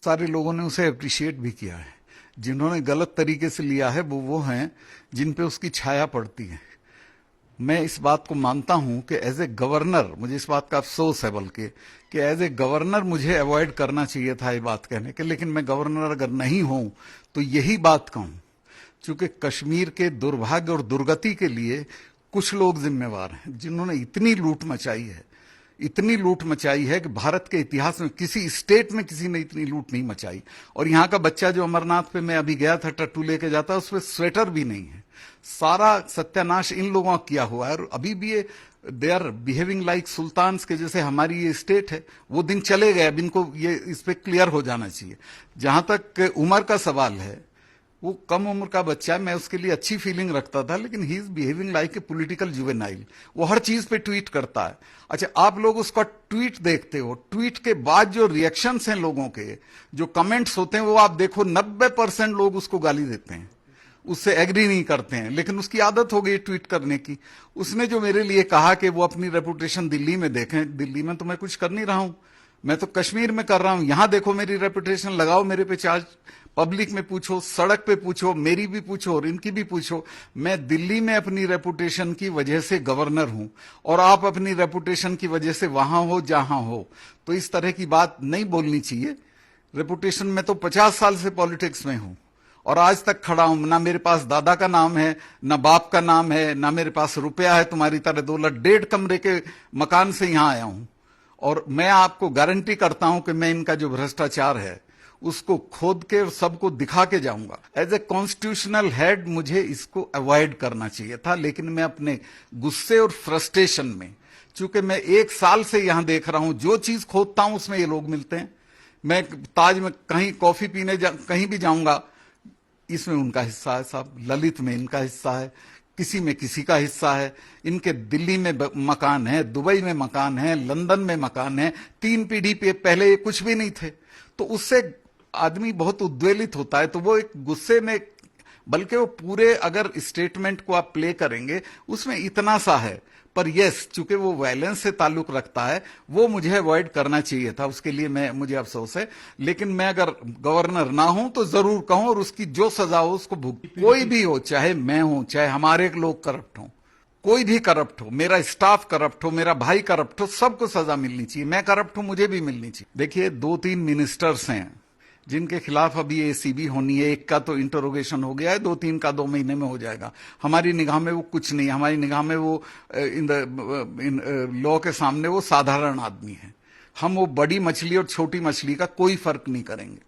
सारे लोगों ने उसे अप्रिशिएट भी किया है। जिन्होंने गलत तरीके से लिया है वो हैं जिन पे उसकी छाया पड़ती है। मैं इस बात को मानता हूं कि एज ए गवर्नर, मुझे इस बात का अफसोस है बल्कि कि एज ए गवर्नर मुझे अवॉइड करना चाहिए था ये बात कहने के, लेकिन मैं गवर्नर अगर नहीं हूं तो यही बात कहूं, चूंकि कश्मीर के दुर्भाग्य और दुर्गति के लिए कुछ लोग जिम्मेवार हैं जिन्होंने इतनी लूट मचाई है कि भारत के इतिहास में किसी स्टेट में किसी ने इतनी लूट नहीं मचाई। और यहां का बच्चा जो अमरनाथ पे मैं अभी गया था टट्टू लेके जाता, उसमें स्वेटर भी नहीं है। सारा सत्यानाश इन लोगों का किया हुआ है और अभी भी ये they are behaving like sultans के जैसे हमारी ये स्टेट है। वो दिन चले गए, अब इनको ये इस पे क्लियर हो जाना चाहिए। जहां तक उम्र का सवाल है, वो कम उम्र का बच्चा है, मैं उसके लिए अच्छी फीलिंग रखता था, लेकिन he is behaving like a political juvenile. वो हर चीज पे ट्वीट करता है। अच्छा, आप लोग उसका ट्वीट देखते हो, ट्वीट के बाद जो रिएक्शंस हैं लोगों के, जो कमेंट्स होते हैं, वो आप देखो 90% लोग उसको गाली देते हैं, उससे एग्री नहीं करते हैं, लेकिन उसकी आदत हो गई ट्वीट करने की। उसने जो मेरे लिए कहा कि वो अपनी रेपुटेशन दिल्ली में देखें, दिल्ली में तो मैं कुछ कर नहीं रहा हूं, मैं तो कश्मीर में कर रहा हूं। यहां देखो मेरी रेपुटेशन, लगाओ मेरे पे चार्ज, पब्लिक में पूछो, सड़क पे पूछो, मेरी भी पूछो और इनकी भी पूछो। मैं दिल्ली में अपनी रेपुटेशन की वजह से गवर्नर हूं और आप अपनी रेपुटेशन की वजह से वहां हो जहां हो। तो इस तरह की बात नहीं बोलनी चाहिए। रेपुटेशन में तो 50 साल से पॉलिटिक्स में हूं और आज तक खड़ा हूं। ना मेरे पास दादा का नाम है, ना बाप का नाम है, ना मेरे पास रुपया है तुम्हारी तरह दौलत। 1.5 कमरे के मकान से यहां आया हूं और मैं आपको गारंटी करता हूं कि मैं इनका जो भ्रष्टाचार है उसको खोद के सबको दिखा के जाऊंगा। एज ए कॉन्स्टिट्यूशनल हेड मुझे इसको अवॉइड करना चाहिए था, लेकिन मैं अपने गुस्से और फ्रस्ट्रेशन में, चूंकि मैं 1 साल से यहां देख रहा हूं, जो चीज खोदता हूं उसमें ये लोग मिलते हैं। मैं ताज में कहीं कॉफी पीने कहीं भी जाऊंगा, इसमें उनका हिस्सा है साहब, ललित में इनका हिस्सा है, किसी में किसी का हिस्सा है। इनके दिल्ली में मकान है, दुबई में मकान है, लंदन में मकान है। 3 पीढ़ी पे पहले ये कुछ भी नहीं थे। तो उससे आदमी बहुत उद्वेलित होता है। तो वो एक गुस्से में, बल्कि वो पूरे अगर स्टेटमेंट को आप प्ले करेंगे उसमें इतना सा है, पर यस, चूंकि वो वायलेंस से ताल्लुक रखता है, वो मुझे अवॉइड करना चाहिए था। उसके लिए मुझे अफसोस है। लेकिन मैं अगर गवर्नर ना हूं तो जरूर कहूं और उसकी जो सजा हो उसको कोई भी हो, चाहे मैं हूं, चाहे हमारे लोग करप्ट हों, कोई भी करप्ट हो, मेरा स्टाफ करप्ट हो, मेरा भाई करप्ट हो, सबको सजा मिलनी चाहिए। मैं करप्ट हूं, मुझे भी मिलनी चाहिए। देखिए, 2-3 मिनिस्टर्स हैं जिनके खिलाफ अभी एसीबी होनी है। एक का तो इंटरोगेशन हो गया है, 2-3 का 2 महीने में हो जाएगा। हमारी निगाह में वो कुछ नहीं, हमारी निगाह में वो इन लॉ के सामने वो साधारण आदमी है। हम वो बड़ी मछली और छोटी मछली का कोई फर्क नहीं करेंगे।